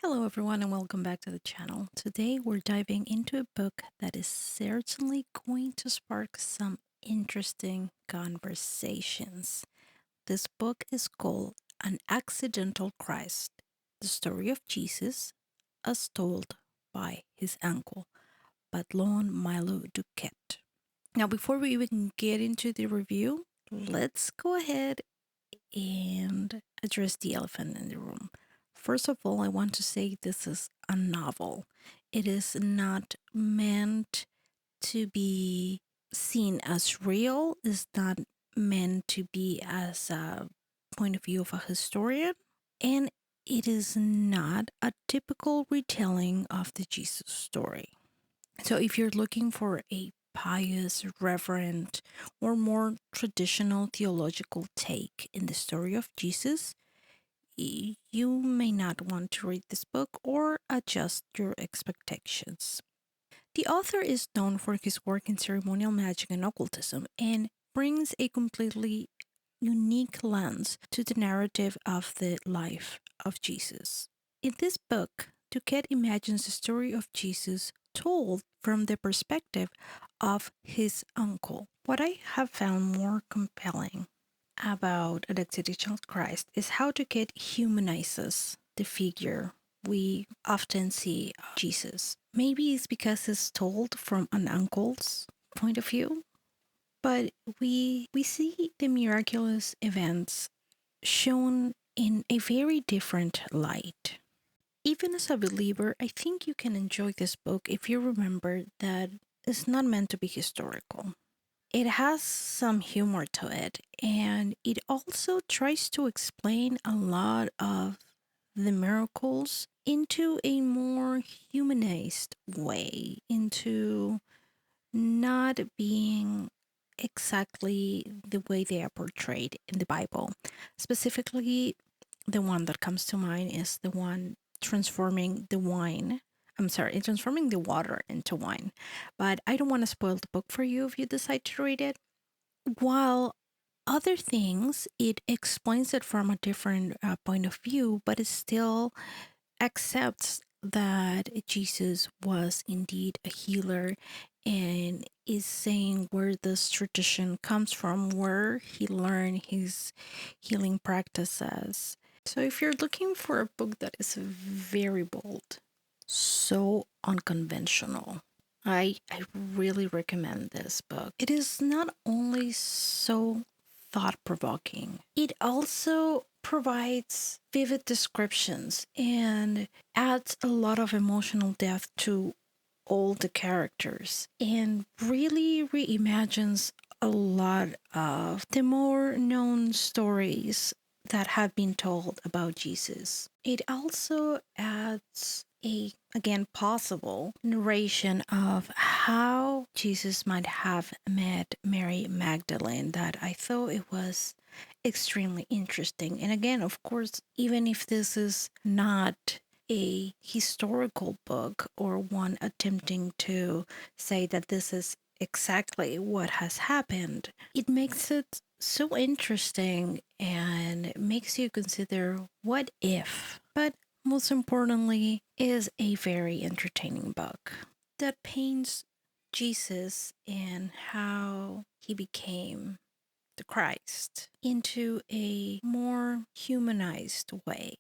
Hello, everyone, and welcome back to the channel. Today, we're diving into a book that is certainly going to spark some interesting conversations. This book is called An Accidental Christ, the story of Jesus as told by his uncle, Batlon Milo Duquette. Now, before we even get into the review, let's go ahead and address the elephant in the room. First of all, I want to say this is a novel. It is not meant to be seen as real, it's not meant to be as a point of view of a historian, and it is not a typical retelling of the Jesus story. So if you're looking for a pious, reverent, or more traditional theological take in the story of Jesus, you may not want to read this book or adjust your expectations. The author is known for his work in ceremonial magic and occultism and brings a completely unique lens to the narrative of the life of Jesus. In this book, Duquette imagines the story of Jesus told from the perspective of his uncle. What I have found more compelling about An Accidental Christ is how Duquette humanizes the figure we often see of Jesus. Maybe it's because it's told from an uncle's point of view, but we see the miraculous events shown in a very different light. Even as a believer, I think you can enjoy this book if you remember that it's not meant to be historical. It has some humor to it, and it also tries to explain a lot of the miracles into a more humanized way, into not being exactly the way they are portrayed in the Bible. Specifically, the one that comes to mind is the one transforming the wine. I'm sorry, transforming the water into wine. But I don't want to spoil the book for you if you decide to read it. While other things, it explains it from a different point of view, but it still accepts that Jesus was indeed a healer and is saying where this tradition comes from, where he learned his healing practices. So, if you're looking for a book that is very bold, so unconventional, I really recommend this book. It is not only so thought provoking, it also provides vivid descriptions and adds a lot of emotional depth to all the characters and really reimagines a lot of the more known stories that have been told about Jesus. It also adds a, again, possible narration of how Jesus might have met Mary Magdalene that I thought it was extremely interesting. And again, of course, even if this is not a historical book or one attempting to say that this is exactly what has happened, it makes it so interesting and makes you consider what if. But most importantly, is a very entertaining book that paints Jesus and how he became the Christ into a more humanized way.